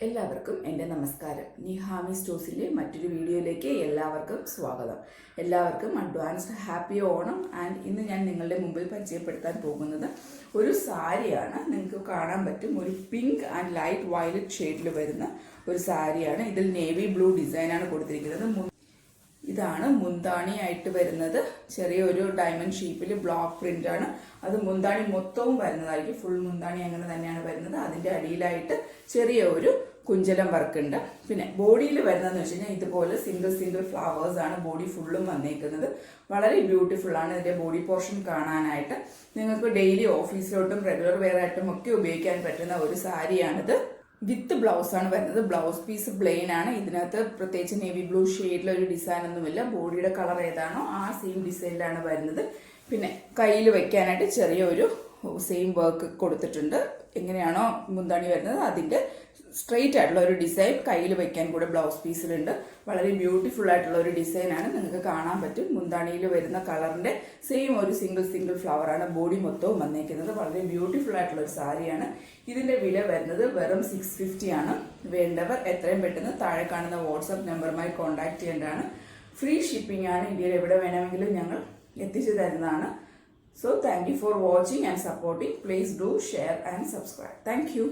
എല്ലാവർക്കും എൻ്റെ നമസ്കാരം. നിഹാമി സ്റ്റോഴ്സിലെ മറ്റൊരു വീഡിയോയിലേക്ക് എല്ലാവർക്കും സ്വാഗതം. എല്ലാവർക്കും അഡ്വാൻസ്ഡ് ഹാപ്പി ഓണം. ആൻഡ് ഇന്ന് ഞാൻ നിങ്ങളുടെ മുമ്പിൽ പരിചയപ്പെടുത്താൻ പോകുന്നത് ഒരു സാരിയാണ്. നിങ്ങൾക്ക് കാണാൻ പറ്റും, ഒരു പിങ്ക് ആൻഡ് ലൈറ്റ് വയലറ്റ് ഷെയ്ഡിൽ വരുന്ന ഒരു സാരിയാണ്. ഇതിൽ നേവി ബ്ലൂ ഡിസൈനാണ് കൊടുത്തിരിക്കുന്നത്. ഇതാണ് മുന്താണിയായിട്ട് വരുന്നത്. ചെറിയൊരു ഡയമണ്ട് ഷേപ്പിൽ ബ്ലോക്ക് പ്രിന്റ് ആണ്. അത് മുന്താണി മൊത്തവും വരുന്നതായിരിക്കും. ഫുൾ മുന്താണി അങ്ങനെ തന്നെയാണ് വരുന്നത്. അതിന്റെ അടിയിലായിട്ട് ചെറിയ ഒരു കുഞ്ചലം വർക്ക് ഉണ്ട്. പിന്നെ ബോഡിയിൽ വരുന്നതെന്ന് വെച്ച് കഴിഞ്ഞാൽ ഇതുപോലെ സിംഗിൾ ഫ്ലവേഴ്സ് ആണ് ബോഡി ഫുള്ളും വന്നേക്കുന്നത്. വളരെ ബ്യൂട്ടിഫുൾ ആണ് ഇതിന്റെ ബോഡി പോർഷൻ കാണാനായിട്ട്. നിങ്ങൾക്ക് ഡെയിലി ഓഫീസിലോട്ടും റെഗുലർ വെയർ ആയിട്ടും ഒക്കെ ഉപയോഗിക്കാൻ പറ്റുന്ന ഒരു സാരിയാണിത്. വിത്ത് ബ്ലൗസ് ആണ് വരുന്നത്. ബ്ലൗസ് പീസ് പ്ലെയിൻ ആണ്. ഇതിനകത്ത് പ്രത്യേകിച്ച് നേവി ബ്ലൂ ഷെയ്ഡിലൊരു ഡിസൈൻ ഒന്നുമില്ല. ബോഡിയുടെ കളർ ഏതാണോ ആ സെയിം ഡിസൈനിലാണ് വരുന്നത്. പിന്നെ കയ്യിൽ വെക്കാനായിട്ട് ചെറിയൊരു സെയിം വർക്ക് കൊടുത്തിട്ടുണ്ട്. എങ്ങനെയാണോ മുന്താണി വരുന്നത് അതിന്റെ സ്ട്രെയിറ്റ് ആയിട്ടുള്ള ഒരു ഡിസൈൻ കയ്യിൽ വെക്കാൻ കൂടെ ബ്ലൗസ് പീസിലുണ്ട്. വളരെ ബ്യൂട്ടിഫുൾ ആയിട്ടുള്ള ഒരു ഡിസൈനാണ്. നിങ്ങൾക്ക് കാണാൻ പറ്റും. മുന്താണിയിൽ വരുന്ന കളറിന്റെ സെയിം ഒരു സിംഗിൾ ഫ്ലവർ ആണ് ബോഡി മൊത്തവും വന്നേക്കുന്നത്. വളരെ ബ്യൂട്ടിഫുൾ ആയിട്ടുള്ള ഒരു സാരിയാണ്. ഇതിന്റെ വില വരുന്നത് വെറും 650 ആണ്. വേണ്ടവർ എത്രയും പെട്ടെന്ന് താഴെ കാണുന്ന വാട്സ്ആപ്പ് നമ്പറുമായി കോൺടാക്ട് ചെയ്യേണ്ടതാണ്. ഫ്രീ ഷിപ്പിംഗ് ആണ്. ഇന്ത്യയിൽ എവിടെ വേണമെങ്കിലും ഞങ്ങൾ എത്തിച്ചു തരുന്നതാണ്. So thank you for watching and supporting. Please do share and subscribe. Thank you.